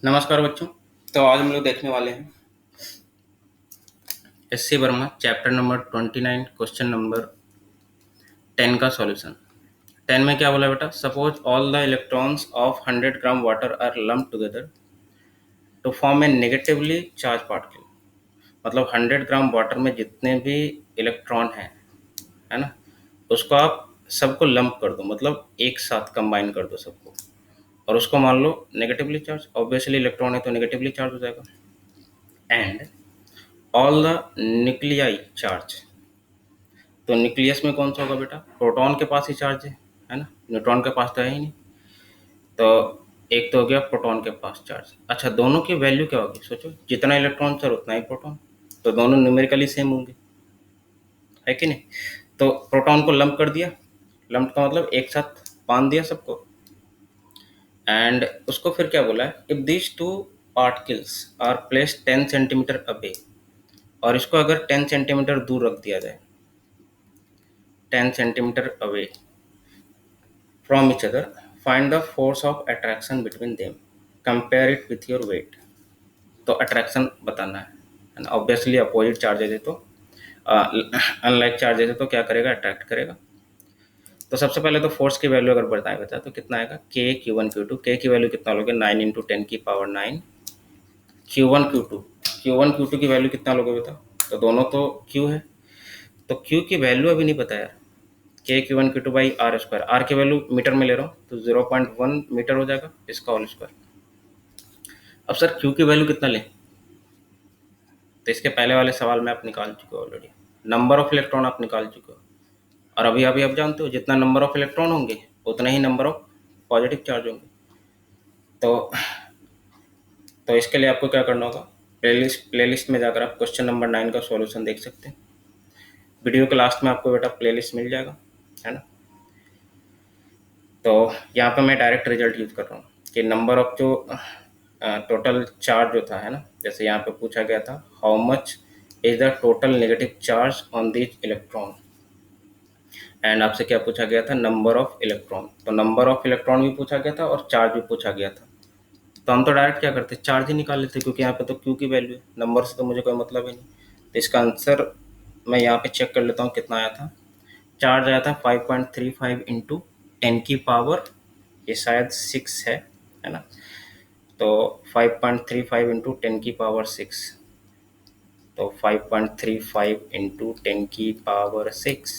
नमस्कार बच्चों। तो आज हम लोग देखने वाले हैं S C Verma chapter number 29 question number 10 का सॉल्यूशन। 10 में क्या बोला बेटा? Suppose all the electrons of 100 gram water are lump together to form a negatively charge particle. मतलब 100 ग्राम वाटर में जितने भी इलेक्ट्रॉन हैं, है ना, उसको आप सबको लंप कर दो, मतलब एक साथ कंबाइन कर दो सबको, और उसको मान लो नेगेटिवली चार्ज। ऑब्वियसली इलेक्ट्रॉन है तो नेगेटिवली चार्ज हो जाएगा। And all the nuclei charge, तो न्यूक्लियस में कौन सा होगा बेटा? प्रोटॉन के पास ही चार्ज है ना, न्यूट्रॉन के पास तो है ही नहीं। तो एक तो हो गया प्रोटॉन के पास चार्ज। अच्छा, दोनों की वैल्यू क्या होगी? सोचो, जितना इलेक्ट्रॉन सर उतना ही प्रोटॉन, तो दोनों न्यूमेरिकली सेम होंगे, है कि नहीं? तो प्रोटॉन को लंप कर दिया, लंप का मतलब एक साथ बांध दिया सबको। एंड उसको फिर क्या बोला है? If these two particles are placed 10 centimetre away, और इसको अगर 10 सेंटीमीटर दूर रख दिया जाए, 10 centimetre away from each other, find the force of attraction between them, compare it with your weight। तो अट्रैक्शन बताना है ना। ऑब्वियसली अपोजिट चार्जेज है तो अनलाइक चार्जेज है तो क्या करेगा? अट्रैक्ट करेगा। तो सबसे पहले तो फोर्स की वैल्यू अगर बताए बता तो कितना आएगा? के क्यू वन क्यू टू। के की वैल्यू कितना लोगे? 9 इंटू 10 की power 9। Q one q two, q one q two की वैल्यू कितना लोगे बेटा? तो दोनों तो क्यू है, तो क्यू की वैल्यू अभी नहीं पता यार। K q one q two by r square, r की वैल्यू मीटर में ले रहा हूँ तो 0.1 मीटर हो जाएगा इसका होल स्क्वायर। अब सर क्यू की वैल्यू कितना लें? तो इसके पहले वाले सवाल में आप निकाल चुके हो ऑलरेडी, नंबर ऑफ इलेक्ट्रॉन आप निकाल चुके हो। और अभी अभी आप जानते हो जितना नंबर ऑफ इलेक्ट्रॉन होंगे उतना ही नंबर ऑफ पॉजिटिव चार्ज होंगे। तो इसके लिए आपको क्या करना होगा? प्लेलिस्ट में जाकर आप क्वेश्चन नंबर 9 का सॉल्यूशन देख सकते हैं। वीडियो के लास्ट में आपको बेटा प्लेलिस्ट मिल जाएगा, है ना। तो यहाँ पे मैं डायरेक्ट रिजल्ट यूज कर रहा हूँ कि नंबर ऑफ जो टोटल चार्ज जो था, है ना, जैसे यहाँ पे पूछा गया था how much is the total negative charge on this electron, and आपसे क्या पूछा गया था? Number of electron. तो नंबर ऑफ इलेक्ट्रॉन भी पूछा गया था और चार्ज भी पूछा गया था। तो हम तो डायरेक्ट क्या करते? चार्ज ही निकाल लेते, क्योंकि यहाँ पे तो क्यू की वैल्यू है, नंबर से तो मुझे कोई मतलब ही नहीं। तो इसका आंसर मैं यहाँ पे चेक कर लेता हूँ कितना आया था। चार्ज आया था 5.35 इंटू 10 की पावर, ये शायद 6 है ना। तो 5.35 इंटू 10 की पावर 6, तो 5.35 इंटू 10 की पावर 6,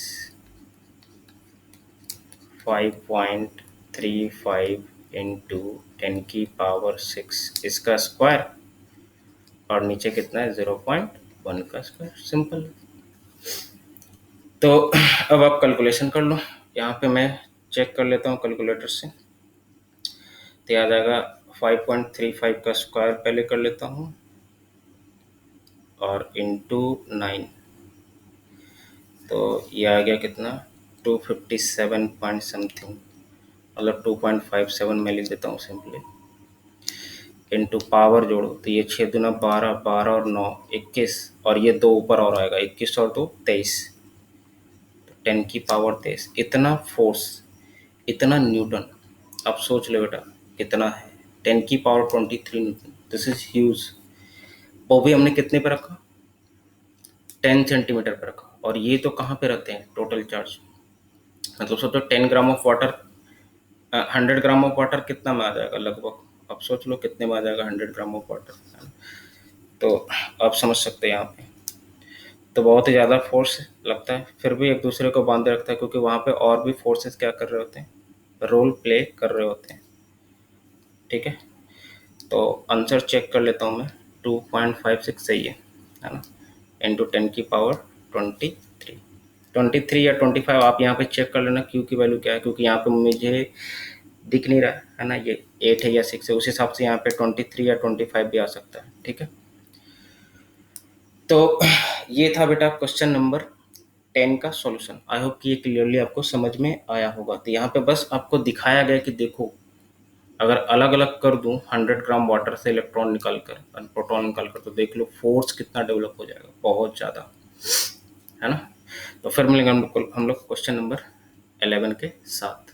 5.35 इंटू 10 की पावर 6 इसका स्क्वायर, और नीचे कितना है? 0.1 का स्क्वायर। सिंपल। तो अब आप कैलकुलेशन कर लो। यहाँ पे मैं चेक कर लेता हूँ कैलकुलेटर से, तो याद आएगा 5.35 का स्क्वायर पहले कर लेता हूँ और इंटू 9, तो ये आ गया कितना? 257 पॉइंट समथिंग, मतलब 2.57 मैं लिख देता हूँ सिंपली। इंटू पावर जोड़ो तो ये 6 दूना 12, 12 और 9 21, और ये 2 ऊपर और आएगा, 21 और 2 23, तो 10 की पावर 23। इतना फोर्स, इतना न्यूटन, अब सोच लो बेटा कितना है? 10 की power 23 Newton. This is huge. वो भी हमने कितने पे रखा? 10 सेंटीमीटर पे रखा। और ये तो कहाँ पे रहते हैं टोटल चार्ज? मतलब सोचो 10 gram of water, 100 gram of water कितना में आ जाएगा लगभग? अब सोच लो कितने में आ जाएगा 100 ग्राम ऑफ वाटर। तो आप समझ सकते हैं यहाँ पे तो बहुत ही ज़्यादा फोर्स लगता है, फिर भी एक दूसरे को बांधे रखता है, क्योंकि वहाँ पे और भी फोर्सेस क्या कर रहे होते हैं? रोल प्ले कर रहे होते हैं। ठीक है, तो आंसर चेक कर लेता हूँ मैं। 2.56 सही है ना, इंटू 10 की पावर 23, 23 या 25 आप यहाँ पे चेक कर लेना क्यू की वैल्यू क्या है, क्योंकि यहाँ पे मुझे दिख नहीं रहा है ना, ये 8 है या 6 है, उस हिसाब से यहाँ पे 23 या 25 भी आ सकता है। ठीक है, तो ये था बेटा क्वेश्चन नंबर 10 का सॉल्यूशन। आई होप कि ये क्लियरली आपको समझ में आया होगा। तो यहाँ पे बस आपको दिखाया गया कि देखो, अगर अलग अलग कर दूं 100 ग्राम वाटर से इलेक्ट्रॉन निकाल कर और प्रोटॉन निकाल कर, तो देख लो फोर्स कितना डेवलप हो जाएगा, बहुत ज़्यादा, है ना। तो फिर मिलेंगे हम लोग क्वेश्चन नंबर 11 के साथ।